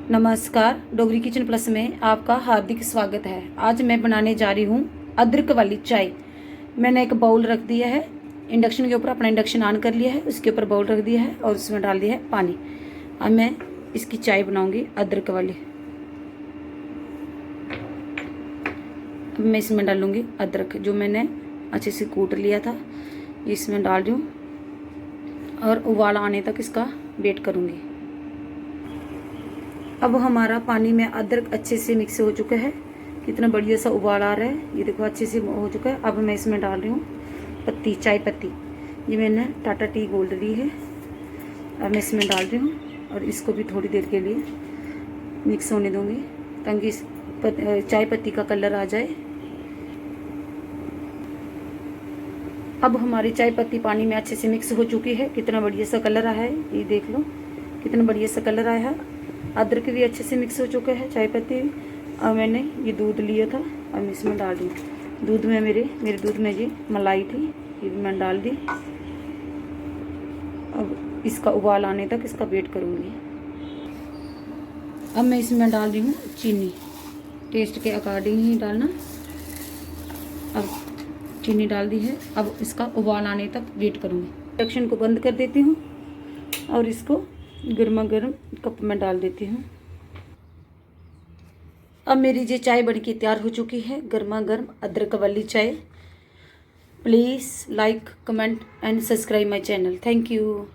नमस्कार, Dogri kitchen plus में आपका हार्दिक स्वागत है। आज मैं बनाने जा रही हूँ अदरक वाली चाय। मैंने एक बाउल रख दिया है इंडक्शन के ऊपर, अपना इंडक्शन ऑन कर लिया है, उसके ऊपर बाउल रख दिया है और उसमें डाल दिया है पानी। अब मैं इसकी चाय बनाऊंगी अदरक वाली। अब मैं इसमें डालूंगी अदरक जो मैंने अच्छे से कूट लिया था, इसमें डाल रही हूँ और उबाल आने तक इसका वेट करूँगी। अब हमारा पानी में अदरक अच्छे से मिक्स हो चुका है, कितना बढ़िया सा उबाल आ रहा है, ये देखो अच्छे से हो चुका है। अब मैं इसमें डाल रही हूँ पत्ती, चाय पत्ती, ये मैंने टाटा टी गोल्ड ली है। अब मैं इसमें डाल रही हूँ और इसको भी थोड़ी देर के लिए मिक्स होने दूँगी ताकि चाय पत्ती का कलर आ जाए। अब हमारी चाय पत्ती पानी में अच्छे से मिक्स हो चुकी है, कितना बढ़िया सा कलर आया है, ये देख लो कितना बढ़िया सा कलर आया है। अदरक भी अच्छे से मिक्स हो चुका है, चाय पत्ती। अब मैंने ये दूध लिया था, अब मैं इसमें डाल दी। दूध में मेरे दूध में जी मलाई थी, ये भी मैंने डाल दी। अब इसका उबाल आने तक इसका वेट करूँगी। अब मैं इसमें डाल रही हूँ चीनी, टेस्ट के अकॉर्डिंग ही डालना। अब चीनी डाल दी है, अब इसका उबाल आने तक वेट करूँगी। इंडक्शन को बंद कर देती हूँ और इसको गर्मा गर्म कप में डाल देती हूँ। अब मेरी ये चाय बनके तैयार हो चुकी है, गर्मा गर्म अदरक वाली चाय। Please like, comment and subscribe my channel. Thank you.